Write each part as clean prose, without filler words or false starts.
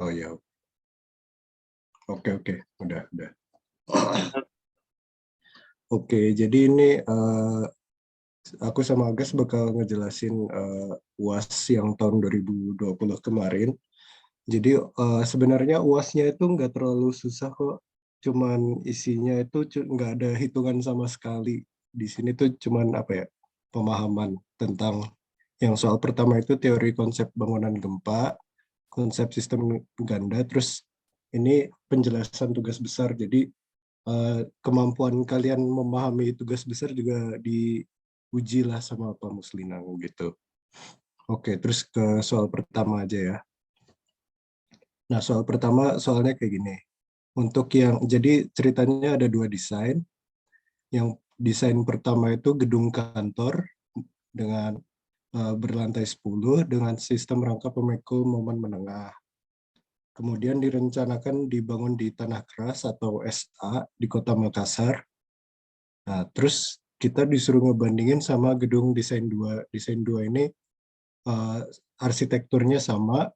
Oh ya, oke, udah. Oke, jadi ini aku sama Agus bakal ngejelasin UAS yang tahun 2020 kemarin. Jadi sebenarnya UASnya itu nggak terlalu susah kok, cuman isinya itu nggak ada hitungan sama sekali. Di sini tuh cuman apa ya, pemahaman tentang yang soal pertama itu teori konsep bangunan gempa, konsep sistem ganda, terus ini penjelasan tugas besar. Jadi kemampuan kalian memahami tugas besar juga diuji lah sama Pak Muslinang gitu. Oke, terus ke soal pertama aja ya. Nah, soal pertama soalnya kayak gini. Untuk yang, jadi ceritanya ada dua desain. Yang desain pertama itu gedung kantor dengan berlantai 10 dengan sistem rangka pemikul momen menengah. Kemudian direncanakan dibangun di tanah keras atau SA di Kota Makassar. Nah, terus kita disuruh ngebandingin sama gedung desain 2. Desain 2 ini uh, arsitekturnya sama,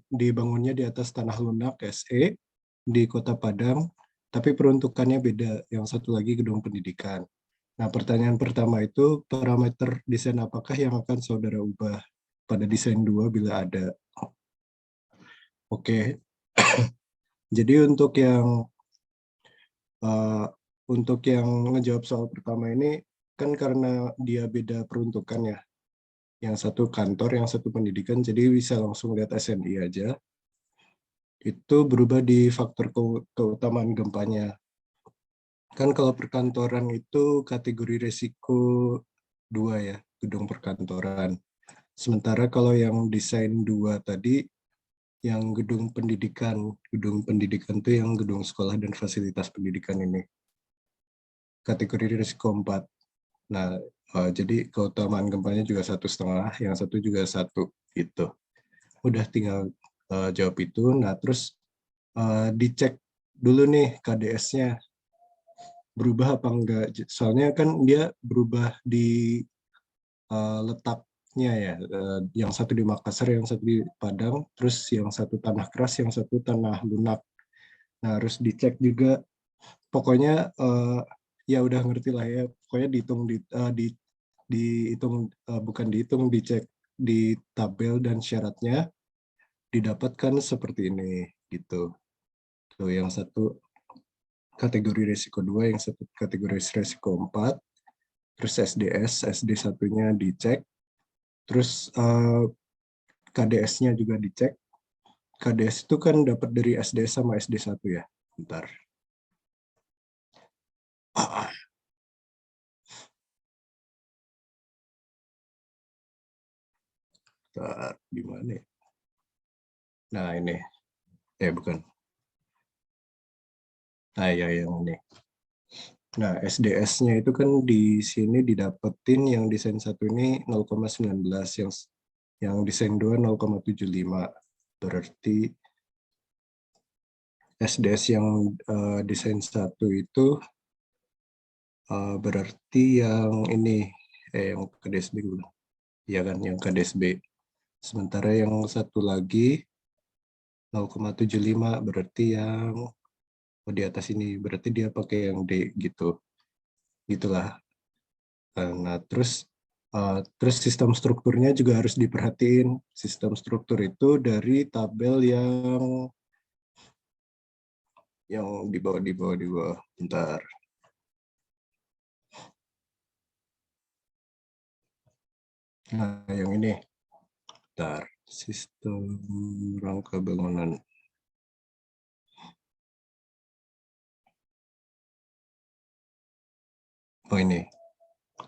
dibangunnya di atas tanah lunak SE di Kota Padang, tapi peruntukannya beda. Yang satu lagi gedung pendidikan. Nah, pertanyaan pertama itu parameter desain apakah yang akan saudara ubah pada desain 2 bila ada? Oke, jadi uh, untuk yang ngejawab soal pertama ini kan karena dia beda peruntukan ya. Yang satu kantor, yang satu pendidikan, jadi bisa langsung lihat SNI aja. Itu berubah di faktor keutamaan gempanya. Kan kalau perkantoran itu kategori resiko 2 ya, gedung perkantoran. Sementara kalau yang desain 2 tadi, yang gedung pendidikan itu yang gedung sekolah dan fasilitas pendidikan ini. Kategori risiko 4. Nah, jadi keutamaan gempanya juga 1,5, yang satu juga 1 gitu. Udah tinggal jawab itu. Nah, terus dicek dulu nih KDS-nya berubah apa enggak. Soalnya kan dia berubah di letaknya ya. Yang satu di Makassar, yang satu di Padang, terus yang satu tanah keras, yang satu tanah lunak. Nah, harus dicek juga. Pokoknya ya udah ngerti lah ya. Pokoknya dihitung dihitung bukan dihitung, dicek di tabel dan syaratnya didapatkan seperti ini gitu. Tuh yang satu kategori risiko 2, yang satu kategori risiko 4, terus SD satunya dicek, terus KDS-nya juga dicek. KDS itu kan dapat dari SDS sama SD1 ya. Bentar. Bentar, di mana ya? Nah, ini. Bukan. Nah, ya yang ini. Nah, SDS-nya itu kan di sini didapetin yang desain 1 ini 0,19, yang desain 2 0,75. Berarti SDS yang desain 1 itu berarti yang ini yang KDSB dulu. Ya kan, yang KDSB. Sementara yang satu lagi 0,75 berarti yang di atas ini, berarti dia pakai yang D gitu. Gitulah. Nah, terus sistem strukturnya juga harus diperhatiin. Sistem struktur itu dari tabel yang di bawah. Bentar. Nah, yang ini. Bentar. Sistem rangka bangunan. Oh, ini.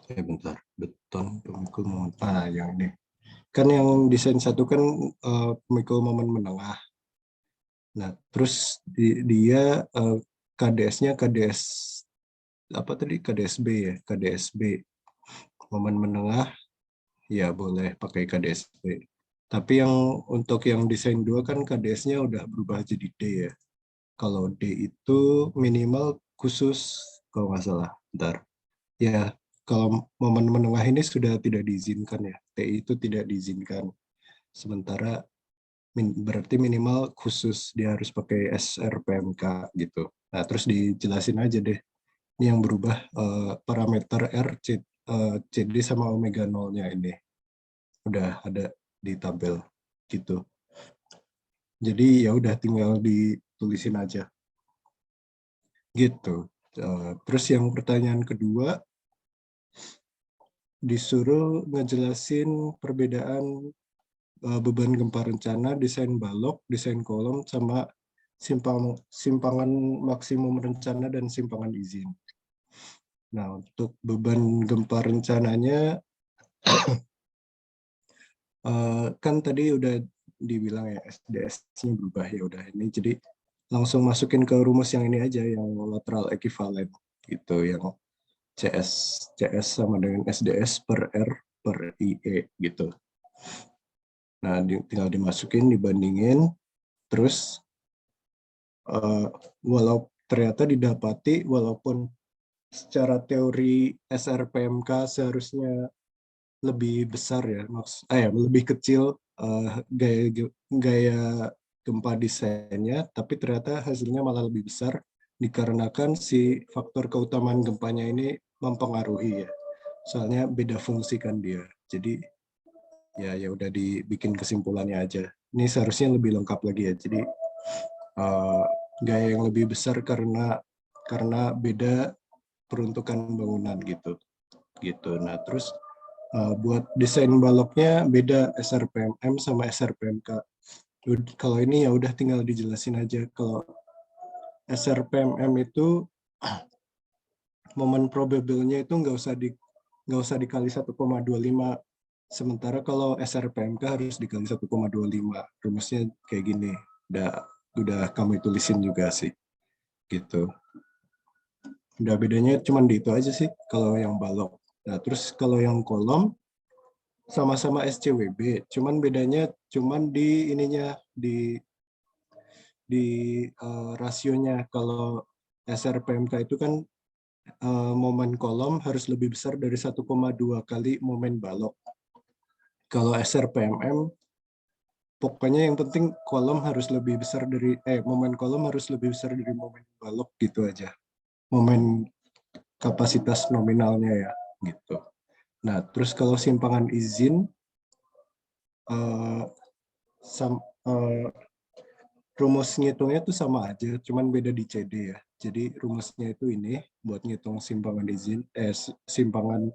Bentar. Beton pemikul momen. Yang ini. Kan yang desain 1 kan pemikul momen menengah. Nah, terus dia KDS-nya KDS apa tadi, KDSB ya, KDSB momen menengah ya boleh pakai KDSB. Tapi yang untuk yang desain 2 kan KDS-nya udah berubah jadi D ya. Kalau D itu minimal khusus kalau nggak salah. Bentar. Ya, kalau momen menengah ini sudah tidak diizinkan ya. TI itu tidak diizinkan. Sementara berarti minimal khusus dia harus pakai SRPMK gitu. Nah, terus dijelasin aja deh. Ini yang berubah parameter R, CD sama omega 0-nya ini. Udah ada di tabel gitu. Jadi ya udah tinggal ditulisin aja. Gitu. Terus yang pertanyaan kedua, disuruh ngejelasin perbedaan beban gempa rencana, desain balok, desain kolom, sama simpangan maksimum rencana dan simpangan izin. Nah, untuk beban gempa rencananya, kan tadi udah dibilang ya SDS-nya berubah, ya udah ini jadi langsung masukin ke rumus yang ini aja, yang lateral equivalent gitu, yang CS sama dengan SDS per R per IE gitu. Nah, tinggal dimasukin, dibandingin, terus walau ternyata didapati walaupun secara teori SRPMK seharusnya lebih besar ya, lebih kecil gaya gempa desainnya, tapi ternyata hasilnya malah lebih besar dikarenakan si faktor keutamaan gempanya ini mempengaruhi ya. Soalnya beda fungsi kan dia. Jadi ya udah dibikin kesimpulannya aja. Ini seharusnya lebih lengkap lagi ya. Jadi gaya yang lebih besar karena beda peruntukan bangunan gitu. Nah, terus buat desain baloknya beda SRPMM sama SRPMK. Kalau ini ya udah tinggal dijelasin aja. Kalau SRPMM itu momen probable-nya itu nggak usah dikali 1,25. Sementara kalau SRPMK harus dikali 1,25. Rumusnya kayak gini. Udah kami tulisin juga sih. Gitu. Udah bedanya cuma di itu aja sih kalau yang balok. Nah, terus kalau yang kolom sama-sama SCWB, cuman bedanya cuman di ininya di rasionya. Kalau SRPMK itu kan momen kolom harus lebih besar dari 1,2 kali momen balok. Kalau SRPMM pokoknya yang penting kolom harus lebih besar dari momen kolom harus lebih besar dari momen balok gitu aja. Momen kapasitas nominalnya ya gitu. Nah, terus kalau simpangan izin uh, rumus ngitungnya tuh sama aja, cuman beda di CD ya. Jadi rumusnya itu ini buat ngitung simpangan izin, simpangan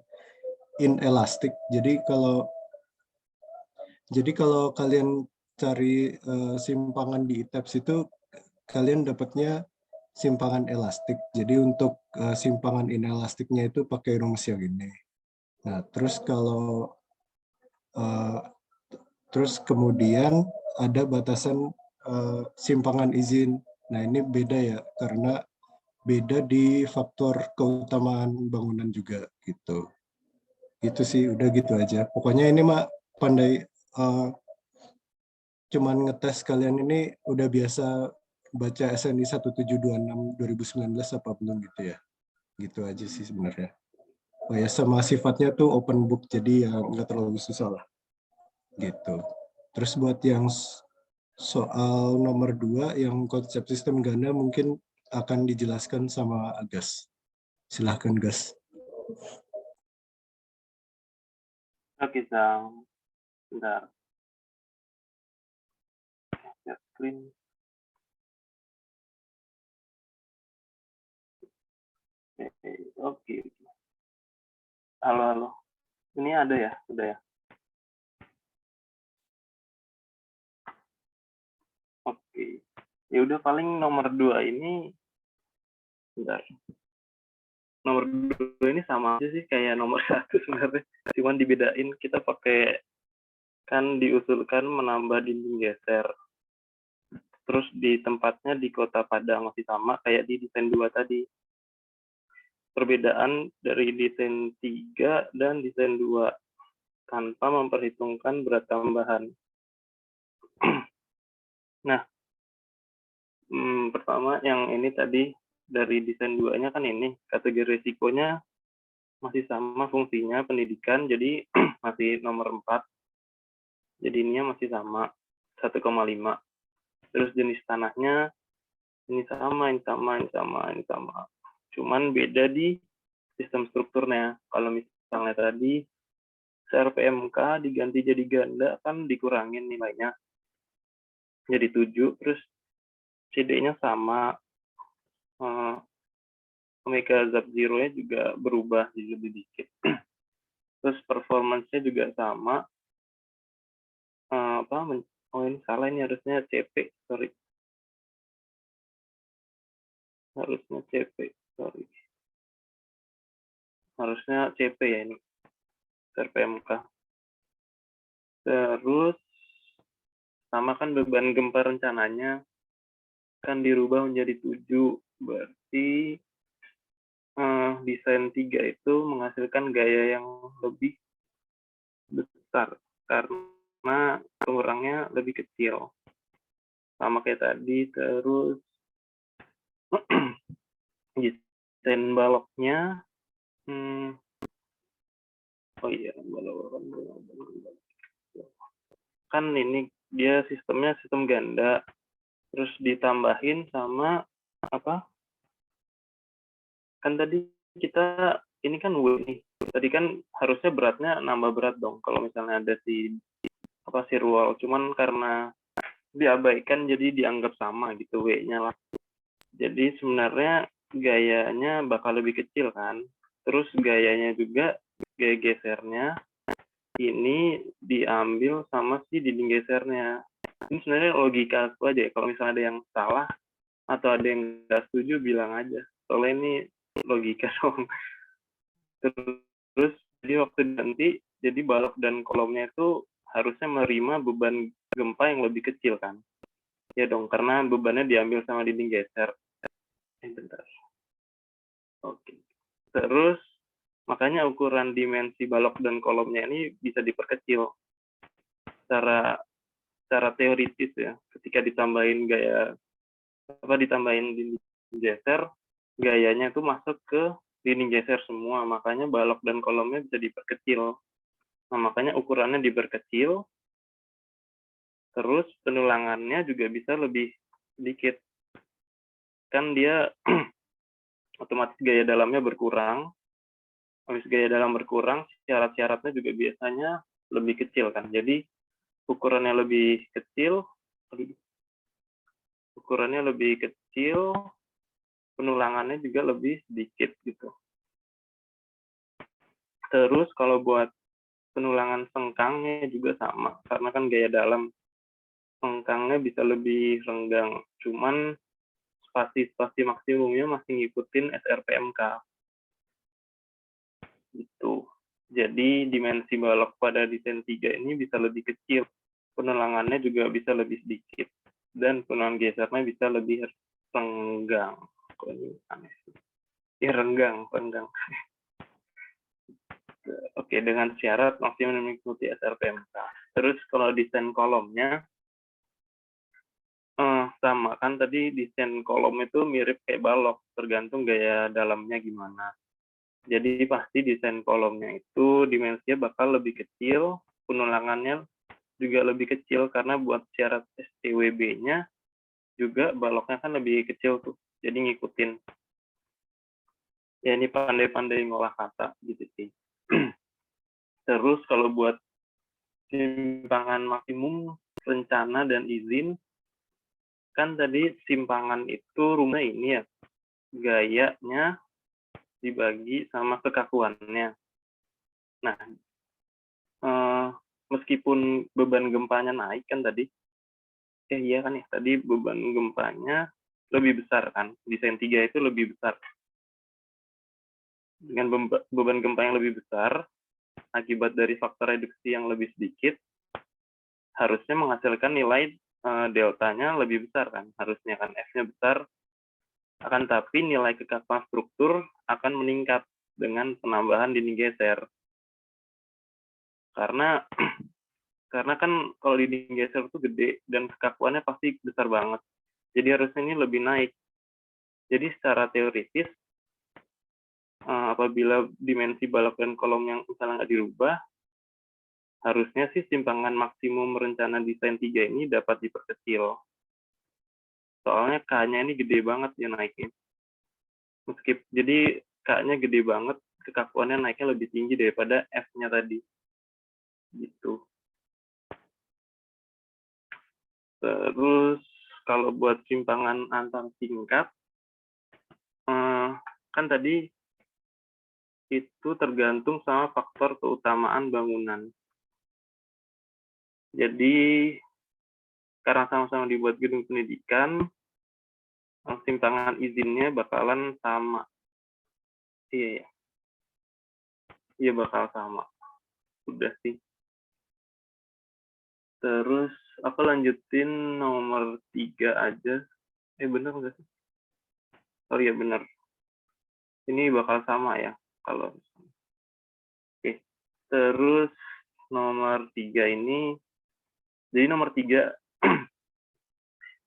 inelastik. Jadi kalau kalian cari simpangan di ITAPS itu kalian dapatnya simpangan elastik. Jadi untuk simpangan inelastiknya itu pakai rumus yang ini. Nah, terus kemudian ada batasan simpangan izin. Nah, ini beda ya karena beda di faktor keutamaan bangunan juga gitu. Itu sih udah gitu aja. Pokoknya ini mah pandai cuman ngetes kalian ini udah biasa baca SNI 1726 2019 apa belum gitu ya. Gitu aja sih sebenarnya. Oh ya, sama sifatnya tuh open book jadi ya nggak terlalu susah lah. Gitu. Terus buat yang soal nomor 2 yang konsep sistem ganda mungkin akan dijelaskan sama Agas. Silahkan Gas. Oke, Sang. Bentar. Share screen. Oke. Halo. Ini ada ya? Udah ya? Oke. Ya udah paling nomor 2 ini bentar. Nomor 2 ini sama aja sih kayak nomor 1 sebenarnya. Cuman dibedain kita pakai kan diusulkan menambah dinding geser. Terus di tempatnya di Kota Padang masih sama kayak di desain 2 tadi. Perbedaan dari desain 3 dan desain 2 tanpa memperhitungkan berat tambahan. Nah, pertama yang ini tadi dari desain 2-nya kan ini kategori risikonya masih sama fungsinya pendidikan, jadi masih nomor 4. Jadi ininya masih sama. 1,5. Terus jenis tanahnya ini sama, ini sama, ini sama, ini sama. Cuman beda di sistem strukturnya. Kalau misalnya tadi CRPMK diganti jadi ganda kan dikurangin nilainya jadi 7, terus CD-nya sama, omega zap zero-nya juga berubah jadi lebih dikit. Terus performance-nya juga sama. Ini salah, ini harusnya CP, sorry. Harusnya CP ya ini, CRPMK. Terus sama kan beban gempa rencananya kan dirubah menjadi 7, berarti desain 3 itu menghasilkan gaya yang lebih besar karena pengurangnya lebih kecil. Sama kayak tadi. Terus desain baloknya, kan ini dia sistemnya sistem ganda, terus ditambahin sama apa? Kan tadi kita ini kan W nih. Tadi kan harusnya beratnya nambah berat dong kalau misalnya ada si rual, cuman karena diabaikan jadi dianggap sama gitu W-nya lah. Jadi sebenarnya gayanya bakal lebih kecil kan. Terus gayanya juga, gaya gesernya ini diambil sama si dinding gesernya. Ini sebenarnya logika aku aja ya. Kalau misalnya ada yang salah atau ada yang nggak setuju bilang aja. Soalnya ini logika dong. Terus jadi waktu diganti, jadi balok dan kolomnya itu harusnya menerima beban gempa yang lebih kecil kan. Ya dong, karena bebannya diambil sama dinding geser. Bentar. Oke. Terus makanya ukuran dimensi balok dan kolomnya ini bisa diperkecil secara teoritis ya. Ketika ditambahin ditambahin dinding geser, gayanya itu masuk ke dinding geser semua, makanya balok dan kolomnya bisa diperkecil. Nah, makanya ukurannya diperkecil, terus penulangannya juga bisa lebih sedikit. Kan dia otomatis gaya dalamnya berkurang. Habis gaya dalam berkurang, syarat-syaratnya juga biasanya lebih kecil kan. Jadi ukurannya lebih kecil, penulangannya juga lebih sedikit gitu. Terus kalau buat penulangan sengkangnya juga sama, karena kan gaya dalam, sengkangnya bisa lebih renggang. Cuman spasi maksimumnya masih ngikutin SRPMK. Gitu. Jadi dimensi balok pada desain 3 ini bisa lebih kecil. Penulangannya juga bisa lebih sedikit. Dan penulangan gesernya bisa lebih renggang. Kok ini aneh sih. Ya renggang. Oke, dengan syarat maksimum mengikuti SRPMK. Terus kalau desain kolomnya, sama kan tadi desain kolom itu mirip kayak balok, tergantung gaya dalamnya gimana. Jadi pasti desain kolomnya itu dimensinya bakal lebih kecil, penulangannya juga lebih kecil karena buat syarat STWB-nya juga baloknya kan lebih kecil tuh. Jadi ngikutin. Ya ini pandai-pandai ngolah kata gitu sih. Terus kalau buat simpangan maksimum rencana dan izin, kan tadi simpangan itu rumah ini ya, gayanya dibagi sama kekakuannya. Nah, meskipun beban gempanya naik kan tadi, iya kan ya, tadi beban gempanya lebih besar kan, desain 3 itu lebih besar. Dengan beban gempa yang lebih besar, akibat dari faktor reduksi yang lebih sedikit, harusnya menghasilkan nilai deltanya lebih besar kan, harusnya kan F-nya besar, akan tapi nilai kekakuan struktur akan meningkat dengan penambahan dinding geser. Karena kan kalau dinding geser itu gede dan kekakuannya pasti besar banget. Jadi harusnya ini lebih naik. Jadi secara teoritis, apabila dimensi balok dan kolom yang misalnya nggak dirubah, harusnya sih simpangan maksimum rencana desain 3 ini dapat diperkecil. Soalnya K-nya ini gede banget ya naiknya. Jadi K-nya gede banget, kekakuannya naiknya lebih tinggi daripada F-nya tadi. Gitu. Terus kalau buat simpangan antar tingkat, kan tadi itu tergantung sama faktor keutamaan bangunan. Jadi karena sama-sama dibuat gedung pendidikan, simpangan izinnya bakalan sama. Iya, iya bakal sama. Udah sih. Terus aku lanjutin nomor 3 aja. Bener nggak sih? Oh iya bener. Ini bakal sama ya. Kalau Oke. Terus nomor 3 ini, jadi nomor 3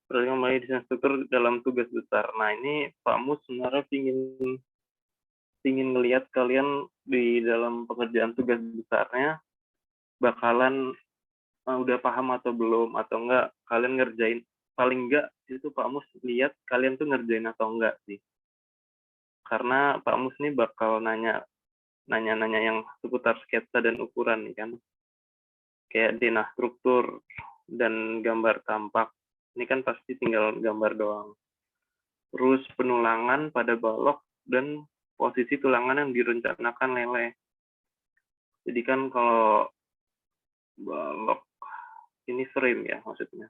kembali desain struktur dalam tugas besar. Nah ini Pak Mus sebenarnya ingin ngelihat kalian di dalam pekerjaan tugas besarnya bakalan udah paham atau belum, atau enggak kalian ngerjain, paling enggak itu Pak Mus lihat kalian tuh ngerjain atau enggak sih. Karena Pak Mus nih bakal nanya yang seputar sketsa dan ukuran nih kan. Kayak denah struktur dan gambar tampak. Ini kan pasti tinggal gambar doang. Terus penulangan pada balok dan posisi tulangan yang direncanakan leleh. Jadi kan kalau balok ini frame ya maksudnya.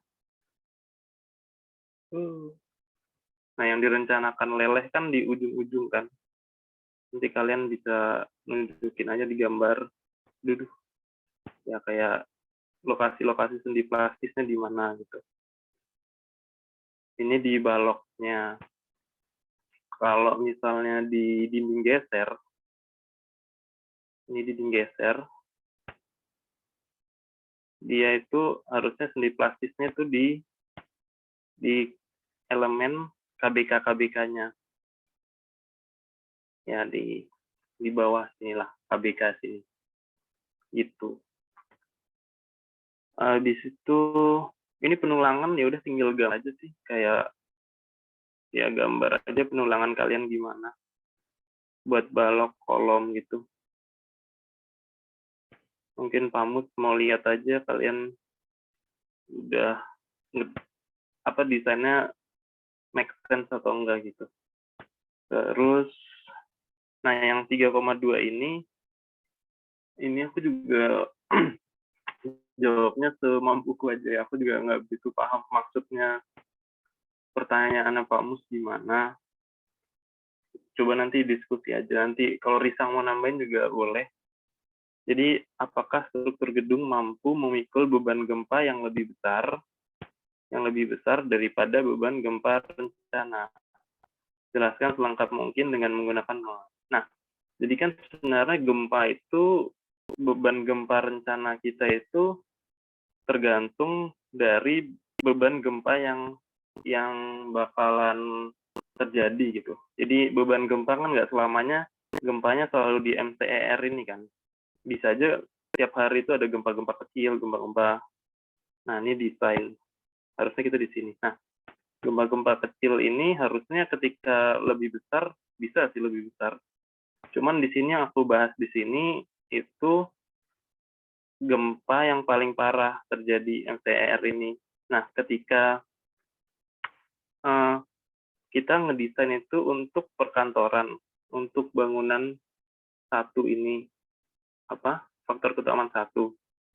Nah yang direncanakan leleh kan di ujung-ujung kan. Nanti kalian bisa nunjukin aja di gambar. Duduh. Ya kayak lokasi-lokasi sendi plastisnya di mana gitu. Ini di baloknya. Kalau misalnya di dinding geser, ini dinding geser, dia itu harusnya sendi plastisnya itu di elemen KBK-KBK-nya. Ya di bawah sinilah KBK sini. Gitu. Di situ ini penulangan ya udah tinggal gambar aja sih, kayak ya gambar aja penulangan kalian gimana buat balok kolom gitu. Mungkin Pamut mau lihat aja kalian udah desainnya make sense atau enggak gitu. Terus nah yang 3,2 ini aku juga jawabnya semampuku aja ya. Aku juga nggak begitu paham maksudnya pertanyaannya Pak Mus gimana. Coba nanti diskusi aja. Nanti kalau Risang mau nambahin juga boleh. Jadi, apakah struktur gedung mampu memikul beban gempa yang lebih besar daripada beban gempa rencana? Jelaskan selengkap mungkin dengan menggunakan nol. Nah, jadi kan sebenarnya gempa itu, beban gempa rencana kita itu tergantung dari beban gempa yang bakalan terjadi gitu. Jadi beban gempa kan nggak selamanya gempanya selalu di MCER ini kan. Bisa aja tiap hari itu ada gempa-gempa kecil, gempa-gempa. Nah ini desain. Harusnya kita di sini. Nah gempa-gempa kecil ini harusnya ketika lebih besar bisa sih lebih besar. Cuman di sini yang aku bahas di sini itu gempa yang paling parah terjadi MCER ini. Nah ketika kita ngedesain itu untuk perkantoran, untuk bangunan satu ini, faktor keutamaan 1.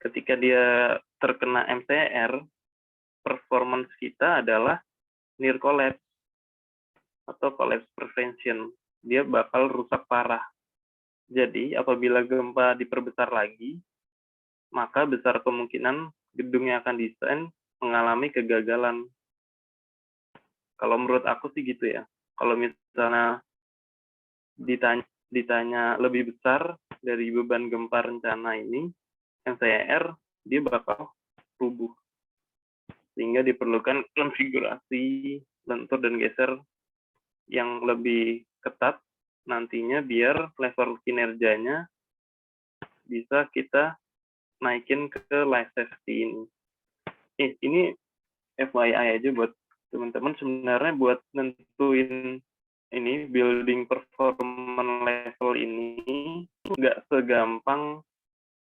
Ketika dia terkena MCR, performance kita adalah near collapse atau collapse prevention. Dia bakal rusak parah. Jadi, apabila gempa diperbesar lagi, maka besar kemungkinan gedung yang akan desain mengalami kegagalan. Kalau menurut aku sih gitu ya. Kalau misalnya ditanya lebih besar dari beban gempa rencana ini, MCR, dia bakal rubuh. Sehingga diperlukan konfigurasi lentur dan geser yang lebih ketat nantinya biar level kinerjanya bisa kita naikin ke life safety ini. Ini FYI aja buat teman-teman, sebenarnya buat nentuin ini building performance level ini nggak segampang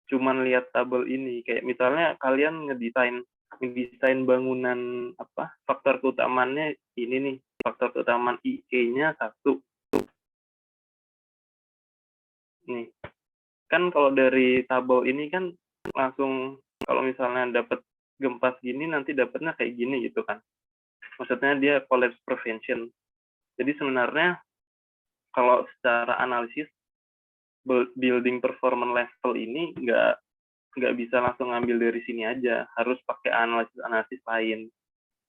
cuman lihat tabel ini. Kayak misalnya kalian ngedesain bangunan apa, faktor keutamaannya ini nih, faktor keutamaan IE-nya 1 nih. Kan kalau dari tabel ini kan langsung, kalau misalnya dapat gempa segini nanti dapatnya kayak gini gitu kan. Maksudnya dia collapse prevention. Jadi sebenarnya kalau secara analisis building performance level ini nggak bisa langsung ngambil dari sini aja, harus pakai analisis lain,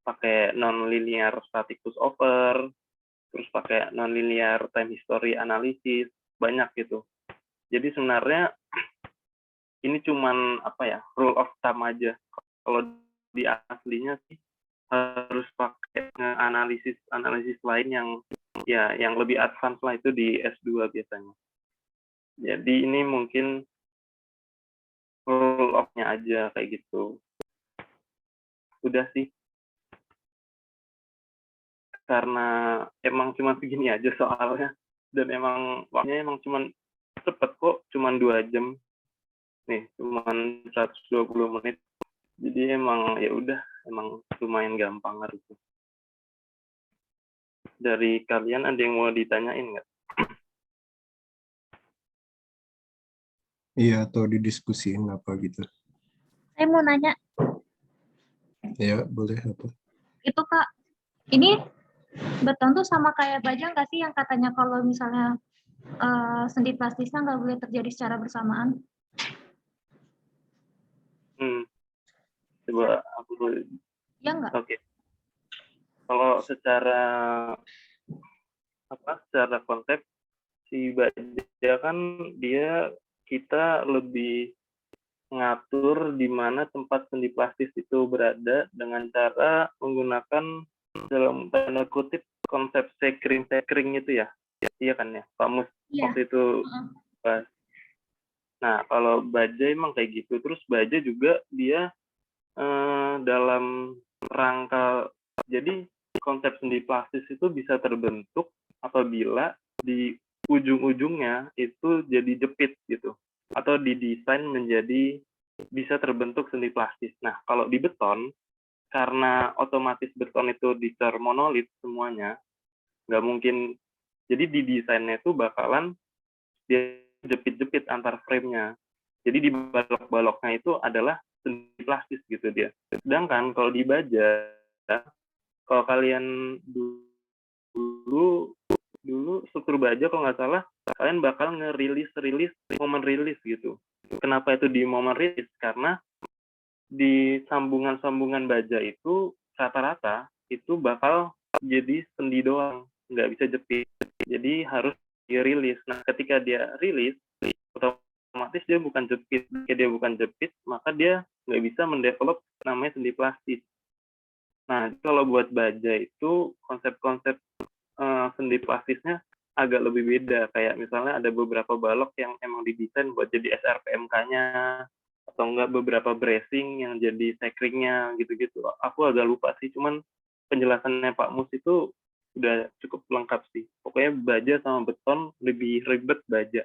pakai non-linear static pushover, terus pakai non-linear time history analysis, banyak gitu. Jadi sebenarnya ini cuman apa ya, rule of thumb aja. Kalau di aslinya sih harus pakai analisis lain yang lebih advance lah, itu di S2 biasanya. Jadi ini mungkin rule of-nya aja kayak gitu. Udah sih. Karena emang cuma segini aja soalnya. Dan emang waktunya emang cuma cepet kok, cuma 2 jam. Nih, cuma 120 menit. Jadi emang ya udah, emang lumayan gampang harusnya. Dari kalian ada yang mau ditanyain nggak? Iya, atau didiskusiin apa gitu. Saya mau nanya, Ya, boleh apa? itu Kak, ini beton tuh sama kayak baja nggak sih yang katanya kalau misalnya sendi plastisnya nggak boleh terjadi secara bersamaan? Coba aku Ya nggak? Oke. Kalau secara konsep, si baja kan kita lebih ngatur di mana tempat sendi plastis itu berada dengan cara menggunakan, dalam tanda kutip, konsep sekring itu ya. Iya kan ya, Pak Mus waktu itu bahas. Nah, kalau baja emang kayak gitu. Terus baja juga dia dalam rangka, jadi konsep sendi plastis itu bisa terbentuk apabila di ujung-ujungnya itu jadi jepit gitu, atau didesain menjadi bisa terbentuk sendi plastis. Nah, kalau di beton, karena otomatis beton itu dicor monolit semuanya, nggak mungkin, jadi di desainnya itu bakalan dia jepit-jepit antar frame-nya. Jadi di balok-baloknya itu adalah sendi plastis gitu dia. Sedangkan kalau di baja, kalau kalian dulu struktur baja kalau nggak salah, kalian bakal ngerilis momen rilis gitu. Kenapa itu di momen rilis? Karena di sambungan-sambungan baja itu rata-rata itu bakal jadi sendi doang, nggak bisa jepit. Jadi harus dirilis. Nah, ketika dia rilis, otomatis dia bukan jepit. Ketika dia bukan jepit, maka dia nggak bisa mendevelop namanya sendi plastis. Nah, kalau buat baja itu konsep-konsep sendi plastisnya agak lebih beda. Kayak misalnya ada beberapa balok yang emang didesain buat jadi SRPMK-nya, atau enggak beberapa bracing yang jadi sekringnya gitu-gitu. Aku agak lupa sih, cuman penjelasannya Pak Mus itu udah cukup lengkap sih. Pokoknya baja sama beton lebih ribet baja.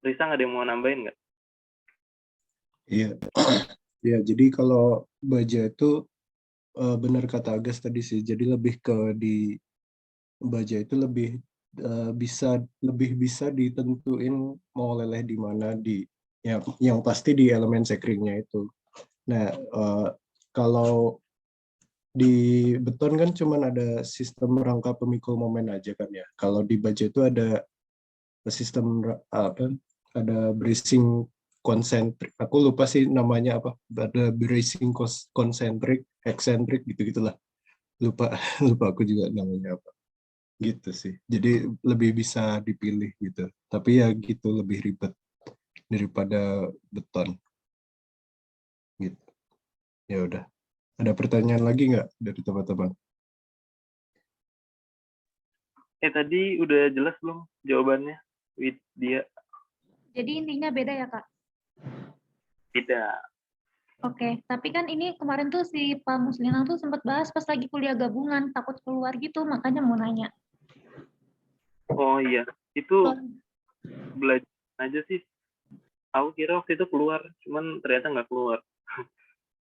Risa nggak ada yang mau nambahin nggak? Iya. Ya, jadi kalau baja itu benar kata Agus tadi sih. Jadi lebih ke di baja itu lebih bisa ditentuin mau leleh di mana, yang pasti di elemen sekringnya itu. Nah, kalau di beton kan cuman ada sistem rangka pemikul momen aja kan ya. Kalau di baja itu ada sistem ada bracing konsentrik. Aku lupa sih namanya apa. Ada bracing konsentrik, eksentrik gitu-gitulah. Lupa lupa aku juga namanya apa. Gitu sih. Jadi lebih bisa dipilih gitu. Tapi ya gitu lebih ribet daripada beton. Gitu. Ya udah. Ada pertanyaan lagi nggak dari teman-teman? Tadi udah jelas belum jawabannya? Dia. Jadi intinya beda ya Kak? Tidak. Oke, tapi kan ini kemarin tuh si Pak Muslina tuh sempat bahas pas lagi kuliah gabungan, takut keluar gitu, makanya mau nanya. Oh iya, itu belajar aja sih. Aku kira waktu itu keluar, cuman ternyata nggak keluar.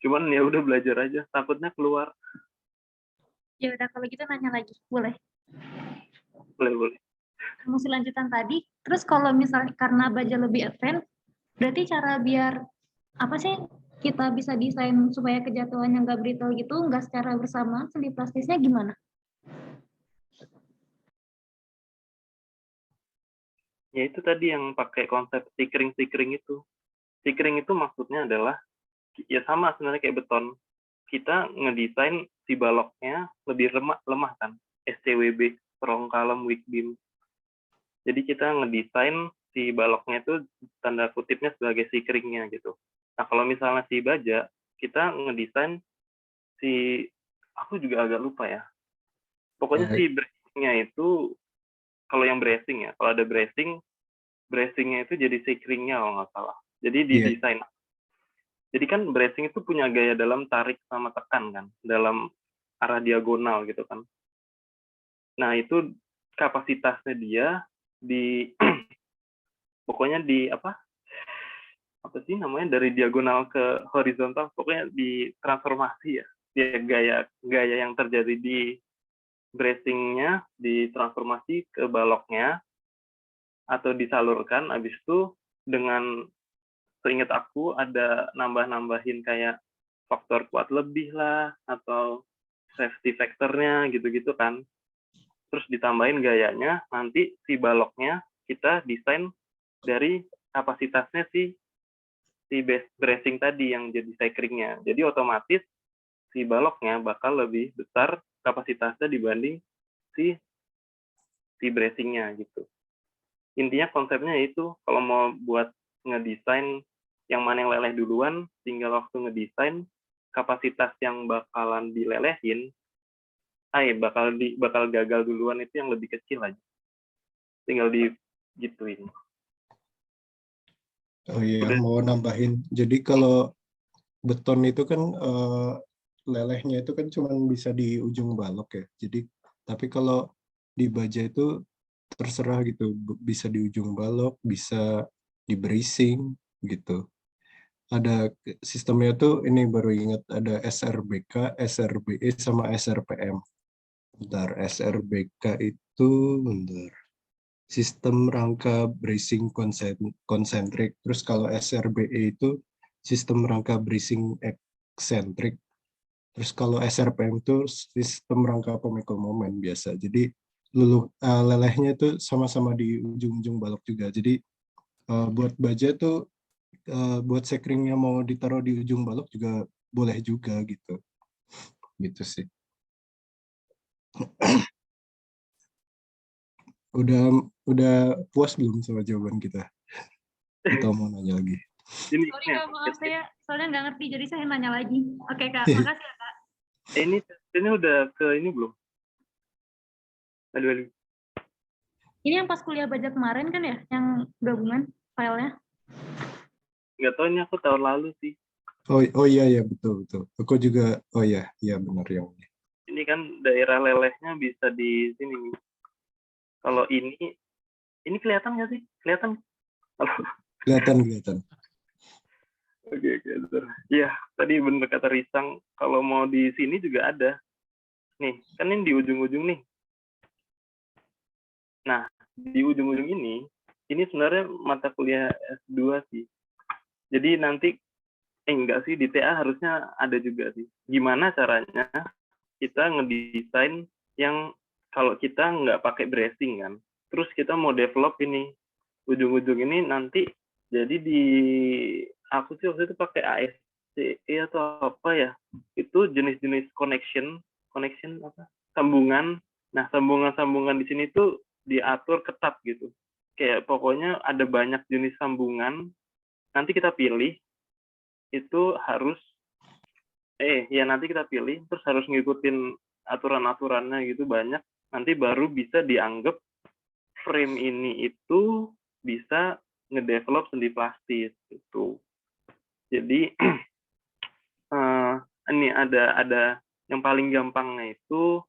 Cuman ya udah belajar aja, takutnya keluar. Ya udah kalau gitu nanya lagi, boleh. Boleh. Masih lanjutan tadi. Terus kalau misalnya karena baja lebih advance, berarti cara biar apa sih kita bisa desain supaya kejatuhannya nggak brittle gitu, nggak secara bersamaan, sendi plastisnya gimana? Ya itu tadi yang pakai konsep stickering itu. Stickering itu maksudnya adalah ya sama sebenarnya kayak beton. Kita ngedesain si baloknya lebih lemah kan. SCWB, strong column weak beam. Jadi kita ngedesain si baloknya itu tanda kutipnya sebagai stickeringnya gitu. Nah kalau misalnya si baja, kita ngedesain si, aku juga agak lupa ya. Pokoknya si bracingnya itu, kalau yang bracing ya, kalau ada bracingnya itu jadi stickering-nya kalau nggak salah. Jadi didesain. Jadi kan bracing itu punya gaya dalam tarik sama tekan kan, dalam arah diagonal gitu kan. Nah itu kapasitasnya dia di pokoknya di apa sih namanya, dari diagonal ke horizontal, pokoknya di transformasi ya. Dia gaya yang terjadi di bracingnya ditransformasi ke baloknya atau disalurkan, habis itu dengan seingat aku ada nambah-nambahin kayak faktor kuat lebih lah atau safety factornya gitu-gitu kan. Terus ditambahin gayanya, nanti si baloknya kita desain dari kapasitasnya si bracing tadi yang jadi stickering-nya. Jadi otomatis si baloknya bakal lebih besar kapasitasnya dibanding si bracing-nya gitu. Intinya konsepnya itu, kalau mau buat ngedesain yang mana yang leleh duluan, tinggal waktu ngedesain kapasitas yang bakalan dilelehin, bakal gagal duluan itu yang lebih kecil aja. Tinggal digituin. Oh iya, Udah. mau nambahin. Jadi kalau beton itu kan lelehnya itu kan cuma bisa di ujung balok ya. Jadi tapi kalau di baja itu terserah gitu, bisa di ujung balok, bisa di bracing gitu. Ada sistemnya tuh, ini baru ingat, ada SRBK, SRBE sama SRPM. Bentar, SRBK itu bentar. Sistem rangka bracing konsentrik. Terus kalau SRBE itu sistem rangka bracing eksentrik. Terus kalau SRPM itu sistem rangka pemikul momen biasa. Jadi lelehnya itu sama-sama di ujung-ujung balok juga. Jadi buat baja tuh buat sekringnya mau ditaruh di ujung balok juga boleh juga gitu. Gitu sih. Udah puas belum sama jawaban kita? Atau mau nanya lagi? Ini Sorry Kak, maaf saya soalnya nggak ngerti, jadi saya nanya lagi. Oke Kak, makasih ya Kak. ini udah ke ini belum? Aduh. Ini yang pas kuliah baja kemarin kan ya, yang gabungan filenya? Nggak tahu, ini aku tahun lalu sih. Oh iya betul. Aku juga, oh iya benar yang ini. Ini kan daerah lelehnya bisa di sini. Kalau ini kelihatan nggak sih? Kelihatan? Kelihatan. Oke. Iya, tadi bener kata Risang, kalau mau di sini juga ada. Nih, kan ini di ujung-ujung nih. Nah, di ujung-ujung ini sebenarnya mata kuliah S2 sih. Jadi nanti, enggak sih, di TA harusnya ada juga sih. Gimana caranya kita ngedesain yang kalau kita nggak pakai bracing kan. Terus kita mau develop ini, ujung-ujung ini nanti jadi aku sih waktu itu pakai ASCE atau apa ya, itu jenis-jenis connection apa, sambungan. Nah sambungan di sini tuh diatur ketat gitu, kayak pokoknya ada banyak jenis sambungan, nanti kita pilih itu harus nanti kita pilih terus harus ngikutin aturan-aturannya gitu banyak, nanti baru bisa dianggap frame ini itu bisa ngedevelop sendi plastis gitu. Jadi ini ada yang paling gampangnya itu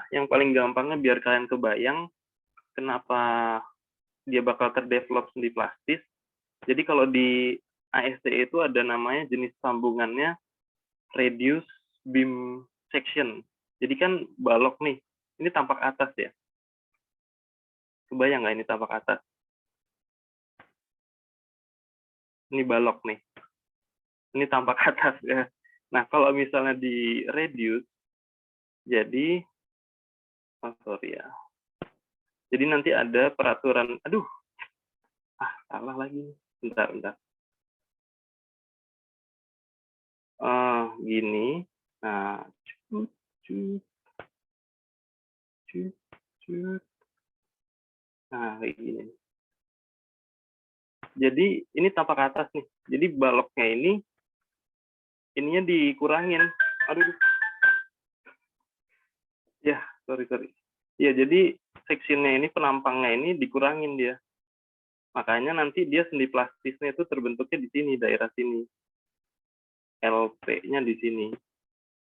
yang paling gampangnya biar kalian kebayang kenapa dia bakal terdevelop sendi plastis. Jadi kalau di ASTE itu ada namanya jenis sambungannya reduce beam section. Jadi kan balok nih, ini tampak atas ya. Kebayang nggak ini tampak atas? Ini balok nih. Ini tampak atas ya. Nah, kalau misalnya di reduce, jadi, sorry ya. Jadi nanti ada peraturan, salah lagi. Bentar. Gini. Nah, nah, kayak gini. Jadi ini tampak atas nih. Jadi baloknya ininya dikurangin. Aduh. Ya, sorry. Ya, jadi sectionnya ini, penampangnya ini dikurangin dia. Makanya nanti dia sendi plastisnya itu terbentuknya di sini, daerah sini. LP-nya di sini.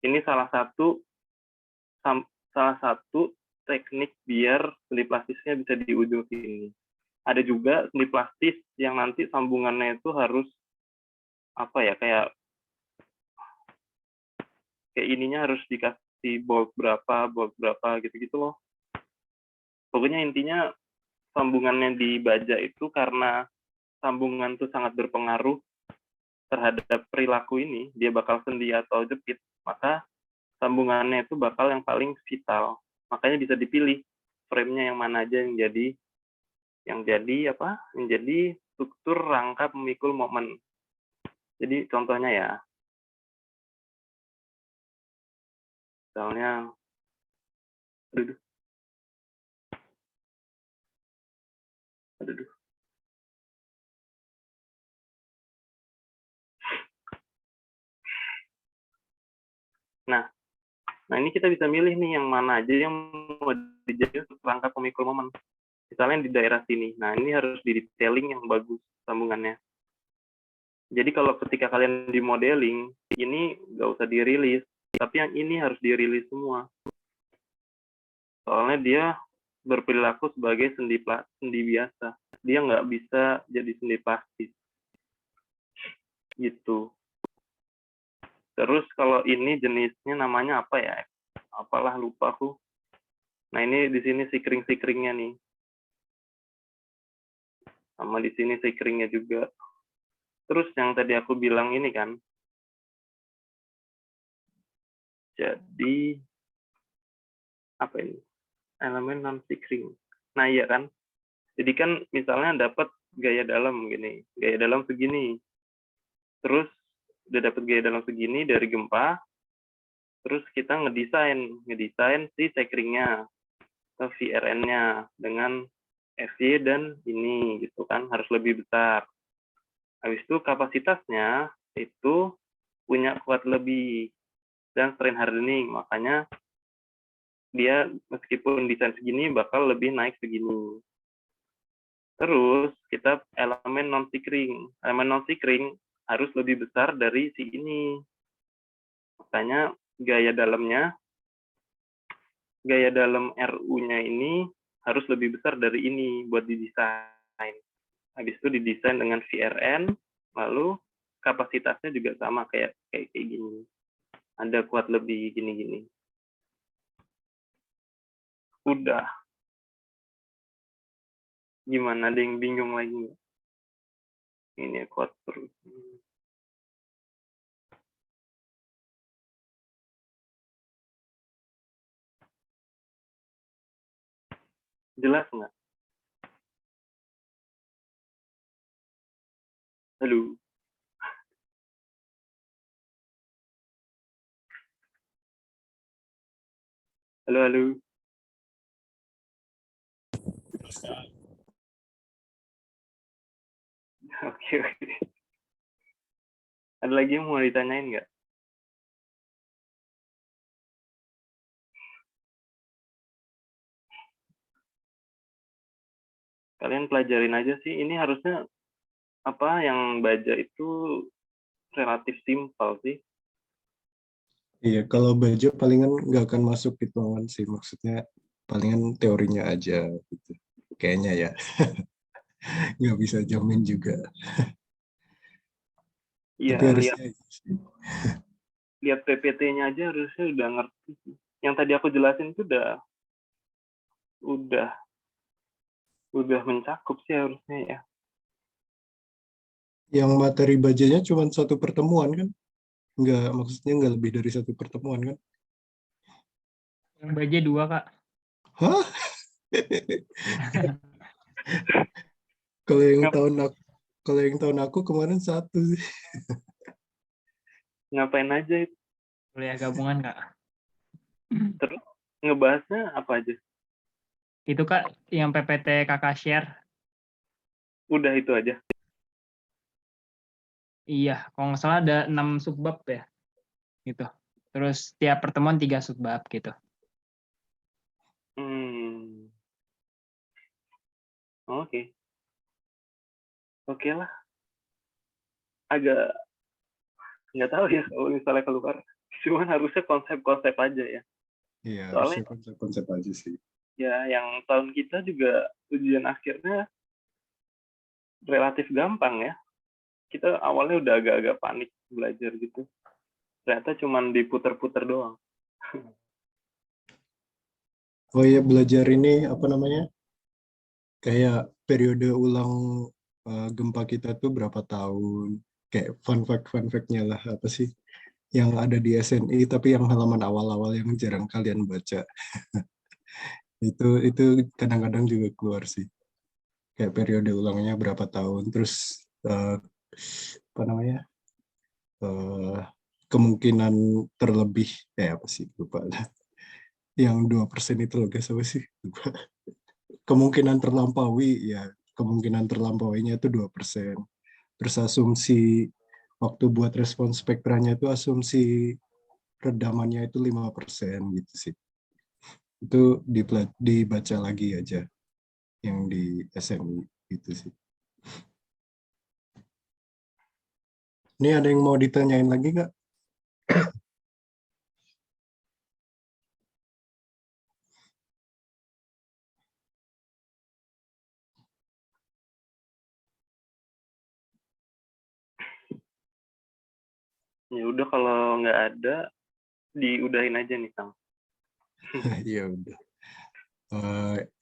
Ini salah satu teknik biar sendi plastisnya bisa di ujung sini. Ada juga sendi plastis yang nanti sambungannya itu harus kayak ininya harus dikasih bolt berapa gitu-gitu loh. Pokoknya intinya sambungannya di baja itu karena sambungan itu sangat berpengaruh terhadap perilaku ini, dia bakal sendi atau jepit, maka sambungannya itu bakal yang paling vital. Makanya bisa dipilih frame-nya yang mana aja yang jadi struktur rangka pemikul momen. Jadi contohnya ya, misalnya, aduh. Nah ini kita bisa milih nih yang mana aja yang mau dijadikan rangka pemikul momen. Misalnya di daerah sini. Nah ini harus di detailing yang bagus sambungannya. Jadi kalau ketika kalian di modeling, ini nggak usah dirilis, tapi yang ini harus dirilis semua. Soalnya dia berperilaku sebagai sendi biasa. Dia nggak bisa jadi sendi plastis. Gitu. Terus kalau ini jenisnya namanya apa ya? Apalah, lupa aku. Nah ini di sini sikring-sikringnya nih. Sama di sini sikringnya juga. Terus yang tadi aku bilang ini kan. Jadi apa ini? Elemen non-sikring. Nah iya kan. Jadi kan misalnya dapat gaya dalam gini, gaya dalam segini. Terus udah dapat gaya dalam segini dari gempa. Terus kita ngedesain si sekringnya, VRN-nya dengan FY dan ini gitu kan harus lebih besar. Habis itu kapasitasnya itu punya kuat lebih dan strain hardening, makanya dia meskipun desain segini bakal lebih naik segini. Terus kita elemen non-sikring harus lebih besar dari si ini. Makanya gaya dalam RU-nya ini harus lebih besar dari ini buat didesain. Habis itu didesain dengan VRN, lalu kapasitasnya juga sama kayak gini. Ada kuat lebih gini-gini. Udah. Gimana, ada yang bingung lagi? Ini kuat terus. Jelas nggak? Halo? Halo? Oke. Ada lagi yang mau ditanyain nggak? Kalian pelajarin aja sih. Ini harusnya yang baja itu relatif simpel sih. Iya, kalau baja palingan nggak akan masuk hitungan sih, maksudnya palingan teorinya aja gitu. Kayaknya ya, nggak bisa jamin juga. Iya, Tapi harusnya lihat PPT-nya aja harusnya udah ngerti sih. Yang tadi aku jelasin itu udah mencakup sih harusnya ya. yang materi bajanya cuma satu pertemuan kan? Nggak, maksudnya nggak lebih dari satu pertemuan kan? Yang baja 2, Kak. Hah? Kalau yang Ngap- tahun aku kemarin satu sih. Ngapain aja itu? Kuliah gabungan, Kak. Terus ngebahasnya apa aja? Itu, Kak, yang PPT Kakak share. Udah itu aja. Iya, kalau nggak salah ada 6 subbab ya. Gitu. Terus tiap pertemuan 3 subbab gitu. Oke. Oke lah. Agak nggak tahu ya kalau misalnya keluar. Cuman harusnya konsep-konsep aja ya. Iya, Soalnya harusnya konsep-konsep aja sih. ya yang tahun kita juga ujian akhirnya relatif gampang ya. Kita awalnya udah agak-agak panik belajar gitu. Ternyata cuman diputer-puter doang. Oh iya, belajar ini apa namanya? Kayak periode ulang gempa kita tuh berapa tahun? Kayak fun fact-nya lah apa sih? Yang ada di SNI tapi yang halaman awal-awal yang jarang kalian baca. Itu kadang-kadang juga keluar sih. Kayak periode ulangnya berapa tahun, terus apa namanya? Kemungkinan terlebih apa sih, lupa. Yang 2% itu loh guys, apa sih? Lupa. Kemungkinan terlampaui, ya kemungkinan terlampauinya itu 2%. Terus asumsi waktu buat respon spektranya itu asumsi redamannya itu 5% gitu sih. Itu dibaca lagi aja yang di SMI gitu sih. Ini ada yang mau ditanyain lagi nggak? Ya udah kalau nggak ada, diudahin aja nih Kang. Ya udah.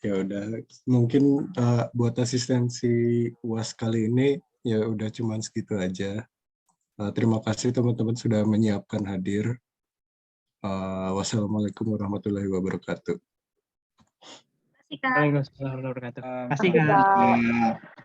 Ya udah. Mungkin buat asistensi UAS kali ini ya udah cuman segitu aja. Terima kasih teman-teman sudah menyiapkan hadir. Wassalamualaikum warahmatullahi wabarakatuh. Terima kasih, Kak. Waalaikumsalam warahmatullahi wabarakatuh. Kasih, Kasih, Kak. Kak.